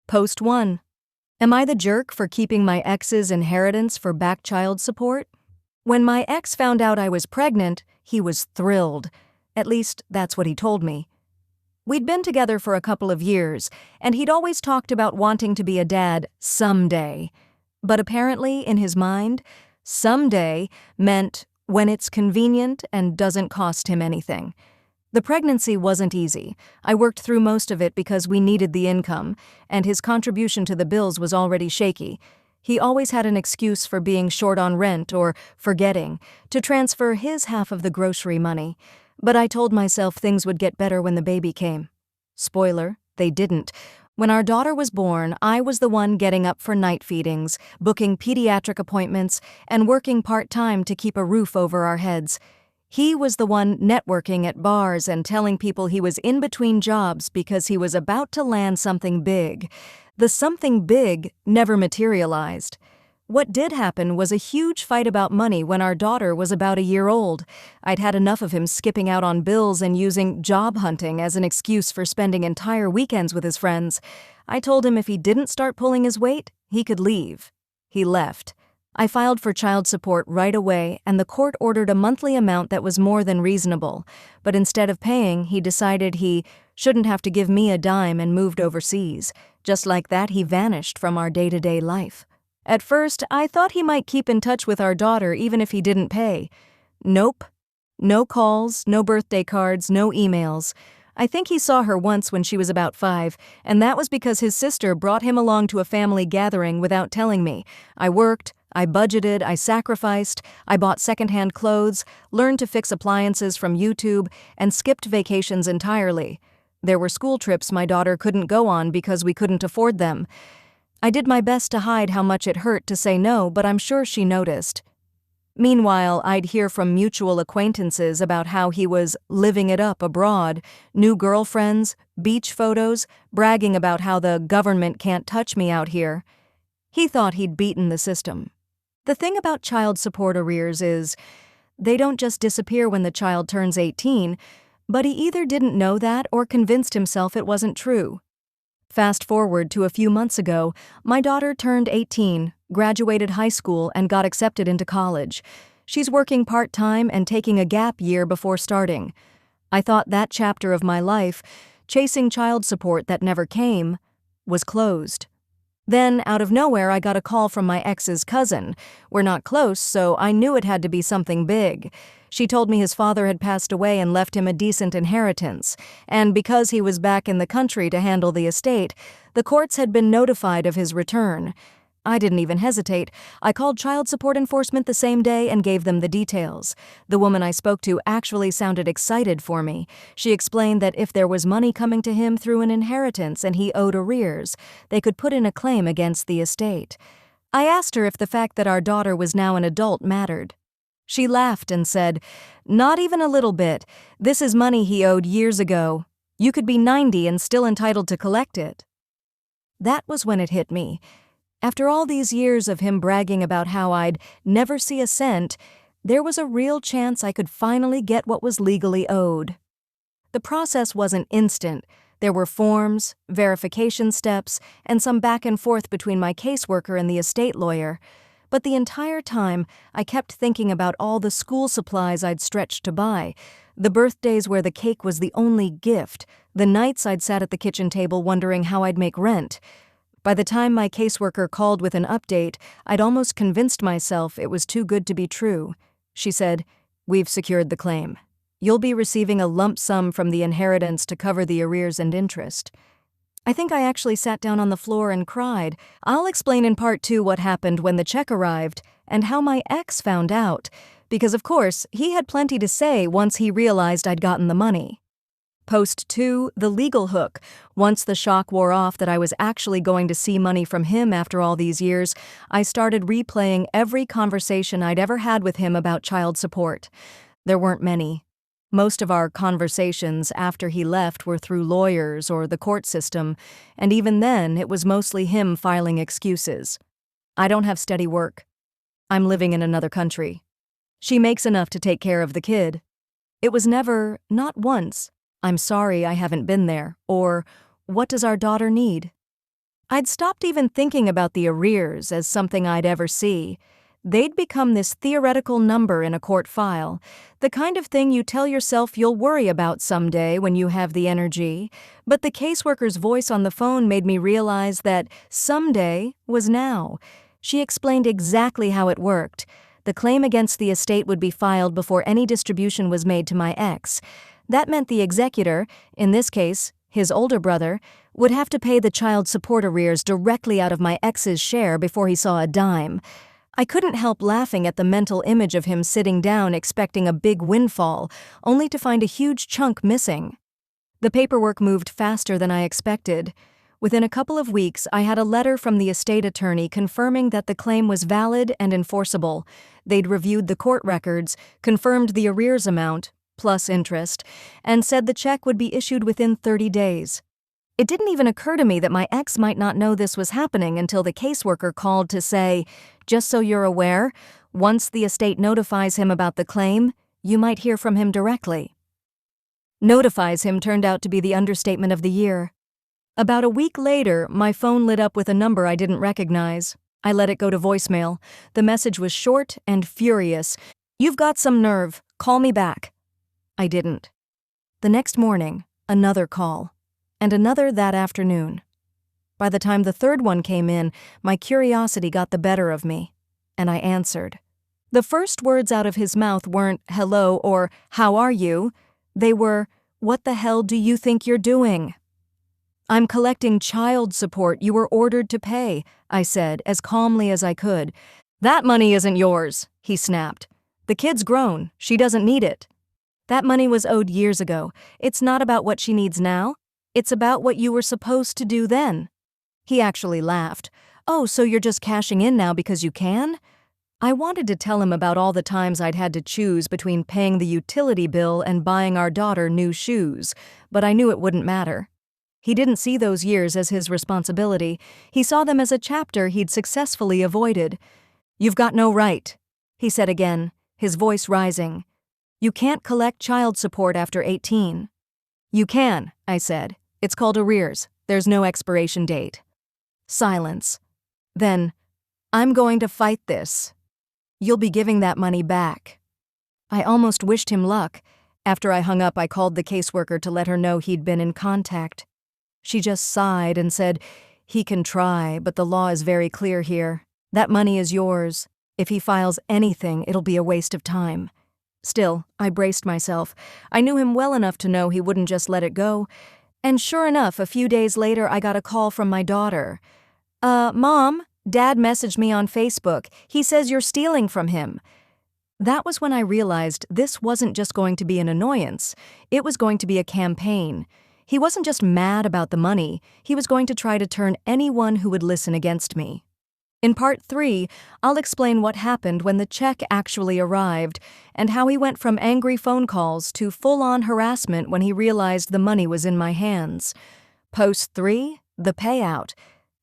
Post 1. Am I the jerk for keeping my ex's inheritance for back child support? When my ex found out I was pregnant, he was thrilled. At least, that's what he told me. We'd been together for a couple of years, and he'd always talked about wanting to be a dad someday. But apparently, in his mind, someday meant when it's convenient and doesn't cost him anything. The pregnancy wasn't easy. I worked through most of it because we needed the income, and his contribution to the bills was already shaky. He always had an excuse for being short on rent or forgetting to transfer his half of the grocery money. But I told myself things would get better when the baby came. Spoiler, they didn't. When our daughter was born, I was the one getting up for night feedings, booking pediatric appointments, and working part-time to keep a roof over our heads. He was the one networking at bars and telling people he was in between jobs because he was about to land something big. The something big never materialized. What did happen was a huge fight about money when our daughter was about a year old. I'd had enough of him skipping out on bills and using job hunting as an excuse for spending entire weekends with his friends. I told him if he didn't start pulling his weight, he could leave. He left. I filed for child support right away, and the court ordered a monthly amount that was more than reasonable. But instead of paying, he decided he shouldn't have to give me a dime and moved overseas. Just like that, he vanished from our day-to-day life. At first, I thought he might keep in touch with our daughter even if he didn't pay. Nope. No calls, no birthday cards, no emails. I think he saw her once when she was about 5, and that was because his sister brought him along to a family gathering without telling me. I worked, I budgeted, I sacrificed, I bought secondhand clothes, learned to fix appliances from YouTube, and skipped vacations entirely. There were school trips my daughter couldn't go on because we couldn't afford them. I did my best to hide how much it hurt to say no, but I'm sure she noticed. Meanwhile, I'd hear from mutual acquaintances about how he was living it up abroad, new girlfriends, beach photos, bragging about how the government can't touch me out here. He thought he'd beaten the system. The thing about child support arrears is, they don't just disappear when the child turns 18, but he either didn't know that or convinced himself it wasn't true. Fast forward to a few months ago, my daughter turned 18, graduated high school, and got accepted into college. She's working part-time and taking a gap year before starting. I thought that chapter of my life, chasing child support that never came, was closed. Then, out of nowhere, I got a call from my ex's cousin. We're not close, so I knew it had to be something big. She told me his father had passed away and left him a decent inheritance, and because he was back in the country to handle the estate, the courts had been notified of his return. I didn't even hesitate. I called child support enforcement the same day and gave them the details. The woman I spoke to actually sounded excited for me. She explained that if there was money coming to him through an inheritance and he owed arrears, they could put in a claim against the estate. I asked her if the fact that our daughter was now an adult mattered. She laughed and said, "Not even a little bit. This is money he owed years ago. You could be 90 and still entitled to collect it." That was when it hit me. After all these years of him bragging about how I'd never see a cent, there was a real chance I could finally get what was legally owed. The process wasn't instant. There were forms, verification steps, and some back and forth between my caseworker and the estate lawyer. But the entire time, I kept thinking about all the school supplies I'd stretched to buy, the birthdays where the cake was the only gift, the nights I'd sat at the kitchen table wondering how I'd make rent. By the time my caseworker called with an update, I'd almost convinced myself it was too good to be true. She said, "We've secured the claim. You'll be receiving a lump sum from the inheritance to cover the arrears and interest." I think I actually sat down on the floor and cried. I'll explain in part 2 what happened when the check arrived and how my ex found out, because of course, he had plenty to say once he realized I'd gotten the money. Post 2, the legal hook. Once the shock wore off that I was actually going to see money from him after all these years, I started replaying every conversation I'd ever had with him about child support. There weren't many. Most of our conversations after he left were through lawyers or the court system, and even then it was mostly him filing excuses. "I don't have steady work. I'm living in another country. She makes enough to take care of the kid." It was never, not once, "I'm sorry I haven't been there," or "What does our daughter need?" I'd stopped even thinking about the arrears as something I'd ever see. They'd become this theoretical number in a court file, the kind of thing you tell yourself you'll worry about someday when you have the energy. But the caseworker's voice on the phone made me realize that someday was now. She explained exactly how it worked. The claim against the estate would be filed before any distribution was made to my ex. That meant the executor, in this case, his older brother, would have to pay the child support arrears directly out of my ex's share before he saw a dime. I couldn't help laughing at the mental image of him sitting down expecting a big windfall, only to find a huge chunk missing. The paperwork moved faster than I expected. Within a couple of weeks, I had a letter from the estate attorney confirming that the claim was valid and enforceable. They'd reviewed the court records, confirmed the arrears amount, plus interest, and said the check would be issued within 30 days. It didn't even occur to me that my ex might not know this was happening until the caseworker called to say, "Just so you're aware, once the estate notifies him about the claim, you might hear from him directly." Notifies him turned out to be the understatement of the year. About a week later, my phone lit up with a number I didn't recognize. I let it go to voicemail. The message was short and furious. "You've got some nerve. Call me back." I didn't. The next morning, another call. And another that afternoon. By the time the third one came in, my curiosity got the better of me, and I answered. The first words out of his mouth weren't "hello" or "how are you?" They were, "What the hell do you think you're doing?" "I'm collecting child support you were ordered to pay," I said as calmly as I could. "That money isn't yours," he snapped. "The kid's grown. She doesn't need it." "That money was owed years ago. It's not about what she needs now. It's about what you were supposed to do then." He actually laughed. "Oh, so you're just cashing in now because you can?" I wanted to tell him about all the times I'd had to choose between paying the utility bill and buying our daughter new shoes, but I knew it wouldn't matter. He didn't see those years as his responsibility. He saw them as a chapter he'd successfully avoided. "You've got no right," he said again, his voice rising. "You can't collect child support after 18. "You can," I said. "It's called arrears. There's no expiration date." Silence. Then, "I'm going to fight this. You'll be giving that money back." I almost wished him luck. After I hung up, I called the caseworker to let her know he'd been in contact. She just sighed and said, "He can try, but the law is very clear here. That money is yours. If he files anything, it'll be a waste of time." Still, I braced myself. I knew him well enough to know he wouldn't just let it go. And sure enough, a few days later, I got a call from my daughter. Mom, Dad messaged me on Facebook. He says you're stealing from him." That was when I realized this wasn't just going to be an annoyance. It was going to be a campaign. He wasn't just mad about the money. He was going to try to turn anyone who would listen against me. In Part 3, I'll explain what happened when the check actually arrived and how he went from angry phone calls to full-on harassment when he realized the money was in my hands. Post 3, the payout.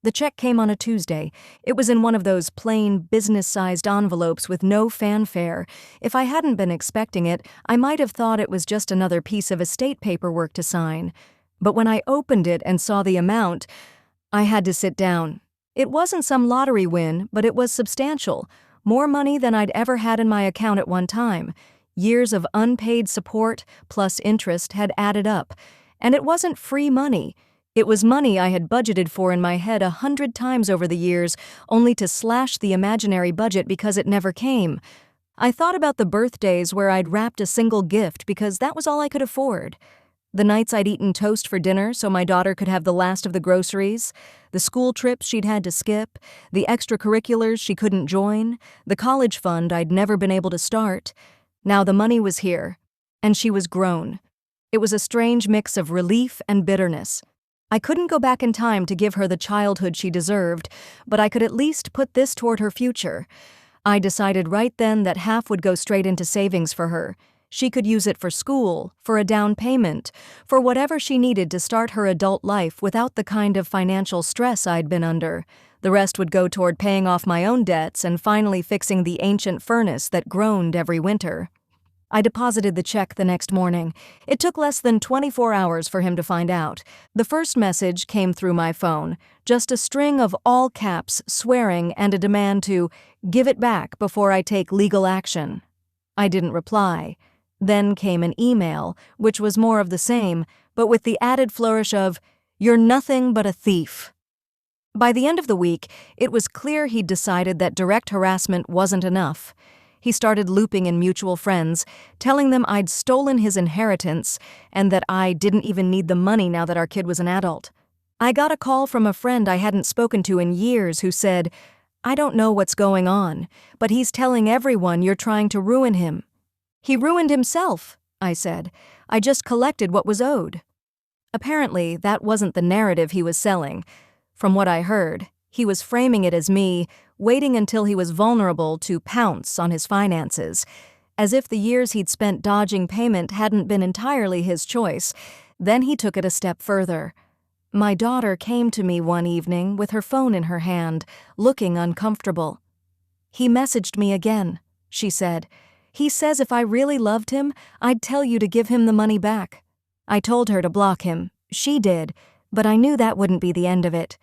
The check came on a Tuesday. It was in one of those plain, business-sized envelopes with no fanfare. If I hadn't been expecting it, I might have thought it was just another piece of estate paperwork to sign. But when I opened it and saw the amount, I had to sit down. It wasn't some lottery win, but it was substantial. More money than I'd ever had in my account at one time. Years of unpaid support plus interest had added up. And it wasn't free money. It was money I had budgeted for in my head 100 times over the years, only to slash the imaginary budget because it never came. I thought about the birthdays where I'd wrapped a single gift because that was all I could afford. The nights I'd eaten toast for dinner so my daughter could have the last of the groceries, the school trips she'd had to skip, the extracurriculars she couldn't join, the college fund I'd never been able to start. Now the money was here, and she was grown. It was a strange mix of relief and bitterness. I couldn't go back in time to give her the childhood she deserved, but I could at least put this toward her future. I decided right then that half would go straight into savings for her. She could use it for school, for a down payment, for whatever she needed to start her adult life without the kind of financial stress I'd been under. The rest would go toward paying off my own debts and finally fixing the ancient furnace that groaned every winter. I deposited the check the next morning. It took less than 24 hours for him to find out. The first message came through my phone, just a string of all caps swearing and a demand to give it back before I take legal action. I didn't reply. Then came an email, which was more of the same, but with the added flourish of, "You're nothing but a thief." By the end of the week, it was clear he'd decided that direct harassment wasn't enough. He started looping in mutual friends, telling them I'd stolen his inheritance and that I didn't even need the money now that our kid was an adult. I got a call from a friend I hadn't spoken to in years who said, "I don't know what's going on, but he's telling everyone you're trying to ruin him." "He ruined himself," I said. "I just collected what was owed." Apparently, that wasn't the narrative he was selling. From what I heard, he was framing it as me waiting until he was vulnerable to pounce on his finances, as if the years he'd spent dodging payment hadn't been entirely his choice. Then he took it a step further. My daughter came to me one evening with her phone in her hand, looking uncomfortable. "He messaged me again," she said. "He says if I really loved him, I'd tell you to give him the money back." I told her to block him. She did, but I knew that wouldn't be the end of it.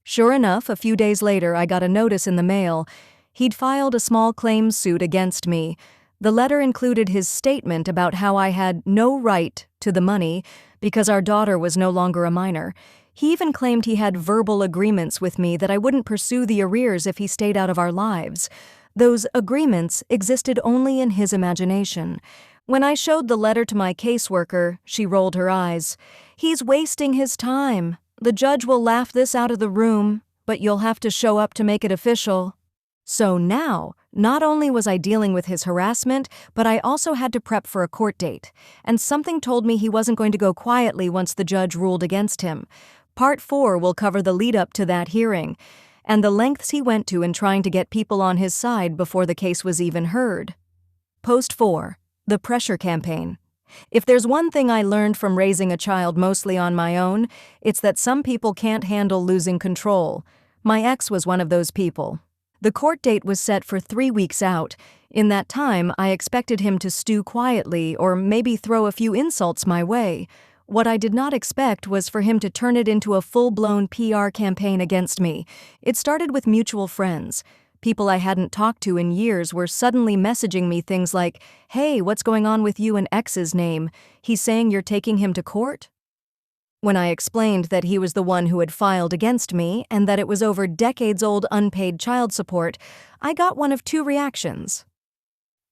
Sure enough, a few days later, I got a notice in the mail. He'd filed a small claims suit against me. The letter included his statement about how I had no right to the money because our daughter was no longer a minor. He even claimed he had verbal agreements with me that I wouldn't pursue the arrears if he stayed out of our lives. Those agreements existed only in his imagination. When I showed the letter to my caseworker, she rolled her eyes. "He's wasting his time. The judge will laugh this out of the room, but you'll have to show up to make it official." So now, not only was I dealing with his harassment, but I also had to prep for a court date, and something told me he wasn't going to go quietly once the judge ruled against him. Part 4 will cover the lead-up to that hearing, and the lengths he went to in trying to get people on his side before the case was even heard. Post 4. The pressure campaign. If there's one thing I learned from raising a child mostly on my own, it's that some people can't handle losing control. My ex was one of those people. The court date was set for 3 weeks out. In that time, I expected him to stew quietly or maybe throw a few insults my way. What I did not expect was for him to turn it into a full-blown PR campaign against me. It started with mutual friends. People I hadn't talked to in years were suddenly messaging me things like, "Hey, what's going on with you and X's name? He's saying you're taking him to court?" When I explained that he was the one who had filed against me and that it was over decades-old unpaid child support, I got one of 2 reactions.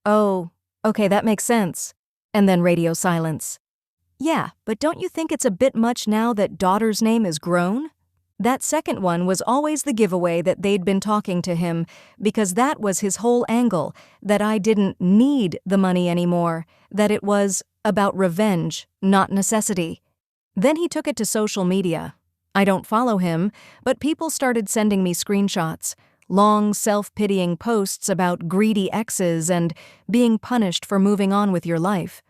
"Oh, okay, that makes sense." And then radio silence. "Yeah, but don't you think it's a bit much now that daughter's name is grown?" That second one was always the giveaway that they'd been talking to him, because that was his whole angle, that I didn't need the money anymore, that it was about revenge, not necessity. Then he took it to social media. I don't follow him, but people started sending me screenshots, long self-pitying posts about greedy exes and being punished for moving on with your life.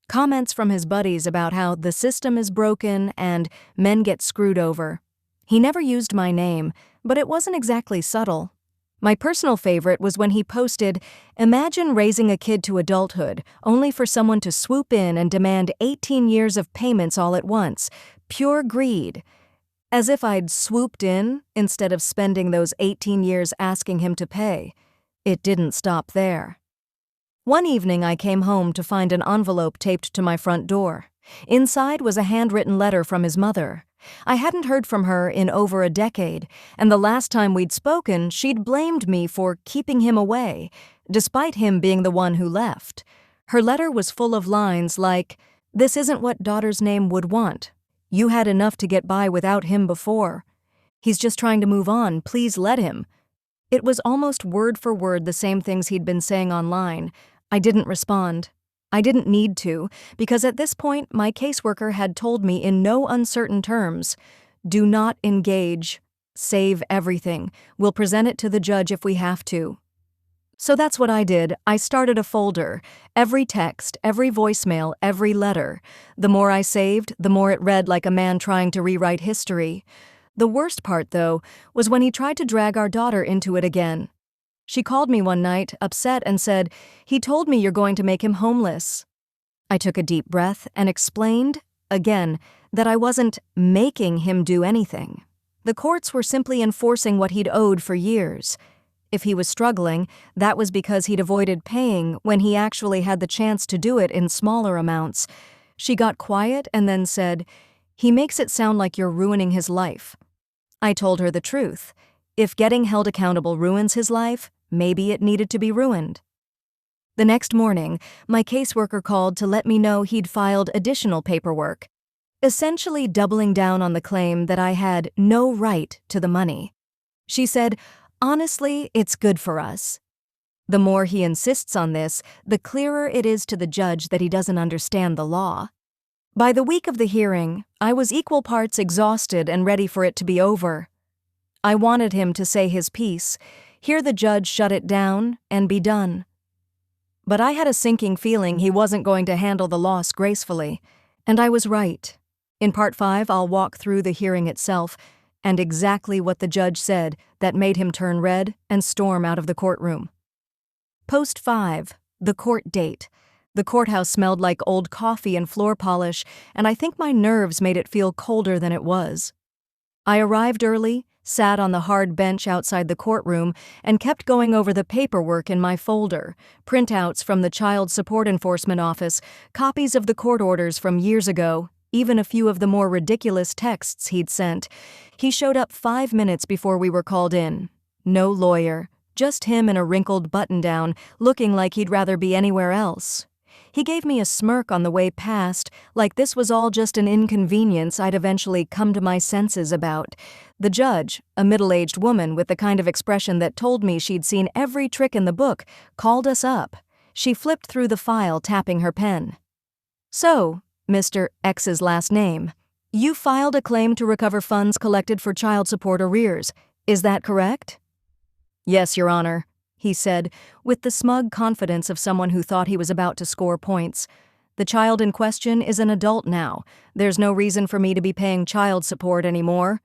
Comments from his buddies about how the system is broken and men get screwed over. He never used my name, but it wasn't exactly subtle. My personal favorite was when he posted, "Imagine raising a kid to adulthood, only for someone to swoop in and demand 18 years of payments all at once. Pure greed." As if I'd swooped in instead of spending those 18 years asking him to pay. It didn't stop there. One evening I came home to find an envelope taped to my front door. Inside was a handwritten letter from his mother. I hadn't heard from her in over a decade, and the last time we'd spoken, she'd blamed me for keeping him away, despite him being the one who left. Her letter was full of lines like, "This isn't what daughter's name would want. You had enough to get by without him before. He's just trying to move on, please let him." It was almost word for word the same things he'd been saying online. I didn't respond. I didn't need to, because at this point my caseworker had told me in no uncertain terms, "Do not engage. Save everything. We'll present it to the judge if we have to." So that's what I did. I started a folder. Every text, every voicemail, every letter. The more I saved, the more it read like a man trying to rewrite history. The worst part, though, was when he tried to drag our daughter into it again. She called me one night, upset, and said, "He told me you're going to make him homeless." I took a deep breath and explained, again, that I wasn't making him do anything. The courts were simply enforcing what he'd owed for years. If he was struggling, that was because he'd avoided paying when he actually had the chance to do it in smaller amounts. She got quiet and then said, "He makes it sound like you're ruining his life." I told her the truth. If getting held accountable ruins his life, maybe it needed to be ruined. The next morning, my caseworker called to let me know he'd filed additional paperwork, essentially doubling down on the claim that I had no right to the money. She said, "Honestly, it's good for us." The more he insists on this, the clearer it is to the judge that he doesn't understand the law. By the week of the hearing, I was equal parts exhausted and ready for it to be over. I wanted him to say his piece, hear the judge shut it down, and be done. But I had a sinking feeling he wasn't going to handle the loss gracefully, and I was right. In Part 5, I'll walk through the hearing itself and exactly what the judge said that made him turn red and storm out of the courtroom. Post 5, the court date. The courthouse smelled like old coffee and floor polish, and I think my nerves made it feel colder than it was. I arrived early, sat on the hard bench outside the courtroom, and kept going over the paperwork in my folder, printouts from the Child Support Enforcement Office, copies of the court orders from years ago, even a few of the more ridiculous texts he'd sent. He showed up 5 minutes before we were called in. No lawyer, just him in a wrinkled button-down, looking like he'd rather be anywhere else. He gave me a smirk on the way past, like this was all just an inconvenience I'd eventually come to my senses about. The judge, a middle-aged woman with the kind of expression that told me she'd seen every trick in the book, called us up. She flipped through the file, tapping her pen. "So, Mr. X's last name, you filed a claim to recover funds collected for child support arrears. Is that correct?" "Yes, Your Honor," he said, with the smug confidence of someone who thought he was about to score points. "The child in question is an adult now. There's no reason for me to be paying child support anymore."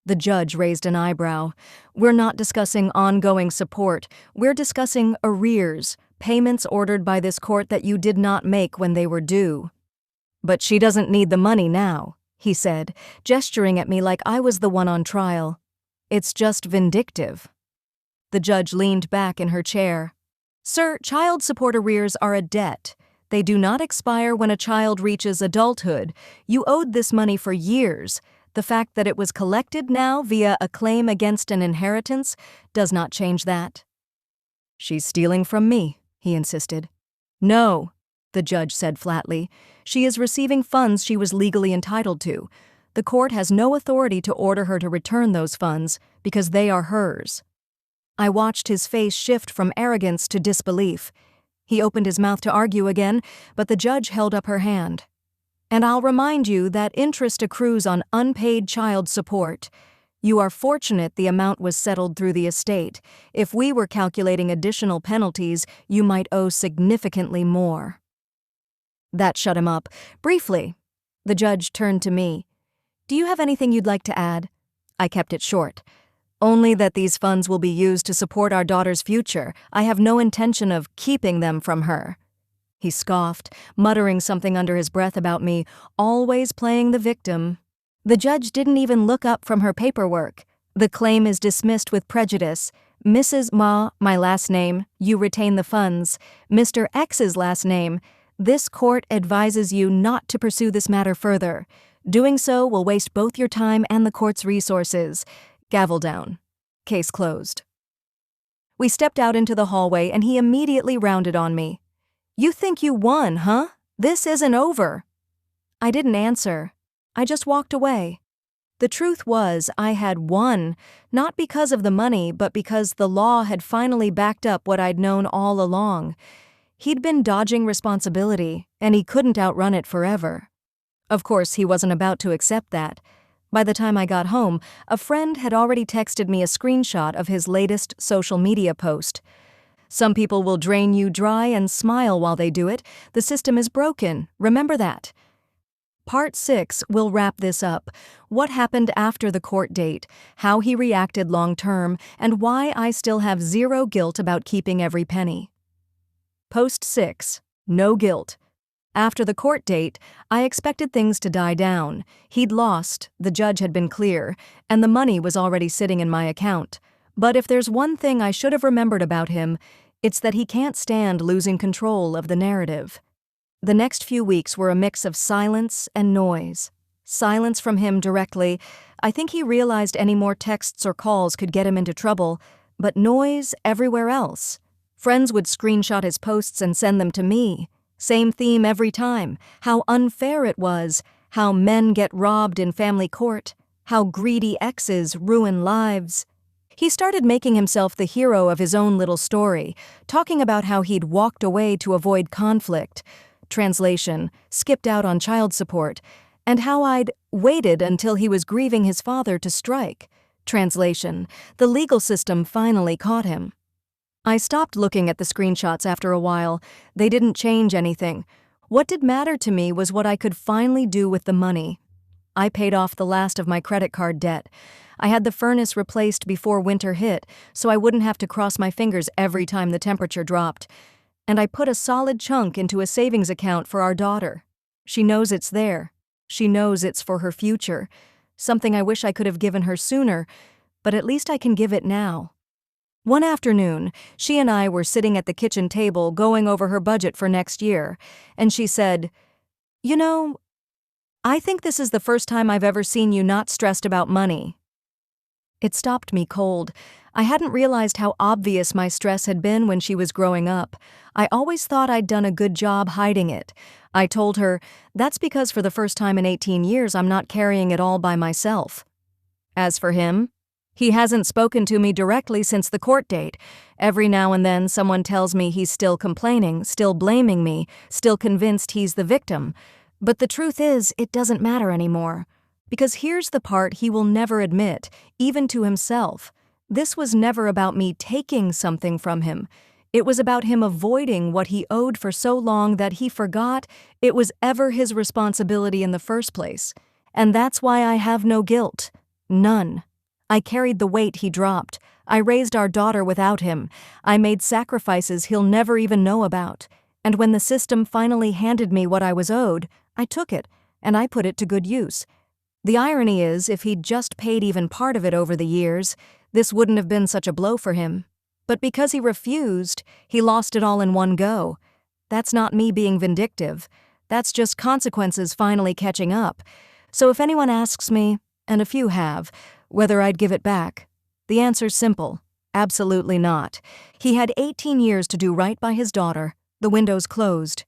The judge raised an eyebrow. "We're not discussing ongoing support. We're discussing arrears, payments ordered by this court that you did not make when they were due." "But she doesn't need the money now," he said, gesturing at me like I was the one on trial. "It's just vindictive." The judge leaned back in her chair. "Sir, child support arrears are a debt. They do not expire when a child reaches adulthood. You owed this money for years. The fact that it was collected now via a claim against an inheritance does not change that." "She's stealing from me," he insisted. "No," the judge said flatly. "She is receiving funds she was legally entitled to. The court has no authority to order her to return those funds because they are hers." I watched his face shift from arrogance to disbelief. He opened his mouth to argue again, but the judge held up her hand. "And I'll remind you that interest accrues on unpaid child support. You are fortunate the amount was settled through the estate. If we were calculating additional penalties, you might owe significantly more." That shut him up. Briefly, the judge turned to me. "Do you have anything you'd like to add?" I kept it short. "Only that these funds will be used to support our daughter's future. I have no intention of keeping them from her." He scoffed, muttering something under his breath about me, always playing the victim. The judge didn't even look up from her paperwork. "The claim is dismissed with prejudice. Mrs. Ma, my last name, you retain the funds. Mr. X's last name, this court advises you not to pursue this matter further. Doing so will waste both your time and the court's resources. Gavel down. Case closed." We stepped out into the hallway and he immediately rounded on me. "You think you won, huh? This isn't over." I didn't answer. I just walked away. The truth was I had won, not because of the money, but because the law had finally backed up what I'd known all along. He'd been dodging responsibility, and he couldn't outrun it forever. Of course, he wasn't about to accept that. By the time I got home, a friend had already texted me a screenshot of his latest social media post. "Some people will drain you dry and smile while they do it. The system is broken. Remember that." Part 6 will wrap this up. What happened after the court date, how he reacted long term, and why I still have zero guilt about keeping every penny. Post 6. No guilt. After the court date, I expected things to die down. He'd lost, the judge had been clear, and the money was already sitting in my account. But if there's one thing I should have remembered about him, it's that he can't stand losing control of the narrative. The next few weeks were a mix of silence and noise. Silence from him directly. I think he realized any more texts or calls could get him into trouble, but noise everywhere else. Friends would screenshot his posts and send them to me. Same theme every time. How unfair it was. How men get robbed in family court. How greedy exes ruin lives. He started making himself the hero of his own little story, talking about how he'd walked away to avoid conflict. Translation, skipped out on child support, and how I'd waited until he was grieving his father to strike. Translation, the legal system finally caught him. I stopped looking at the screenshots after a while. They didn't change anything. What did matter to me was what I could finally do with the money. I paid off the last of my credit card debt. I had the furnace replaced before winter hit, so I wouldn't have to cross my fingers every time the temperature dropped. And I put a solid chunk into a savings account for our daughter. She knows it's there. She knows it's for her future. Something I wish I could have given her sooner, but at least I can give it now. One afternoon, she and I were sitting at the kitchen table going over her budget for next year, and she said, "You know, I think this is the first time I've ever seen you not stressed about money." It stopped me cold. I hadn't realized how obvious my stress had been when she was growing up. I always thought I'd done a good job hiding it. I told her, "That's because for the first time in 18 years I'm not carrying it all by myself." As for him, he hasn't spoken to me directly since the court date. Every now and then someone tells me he's still complaining, still blaming me, still convinced he's the victim. But the truth is, it doesn't matter anymore. Because here's the part he will never admit, even to himself. This was never about me taking something from him. It was about him avoiding what he owed for so long that he forgot it was ever his responsibility in the first place. And that's why I have no guilt. None. I carried the weight he dropped. I raised our daughter without him. I made sacrifices he'll never even know about. And when the system finally handed me what I was owed, I took it, and I put it to good use. The irony is, if he'd just paid even part of it over the years, this wouldn't have been such a blow for him. But because he refused, he lost it all in one go. That's not me being vindictive. That's just consequences finally catching up. So if anyone asks me, and a few have, whether I'd give it back, the answer's simple. Absolutely not. He had 18 years to do right by his daughter. The window's closed.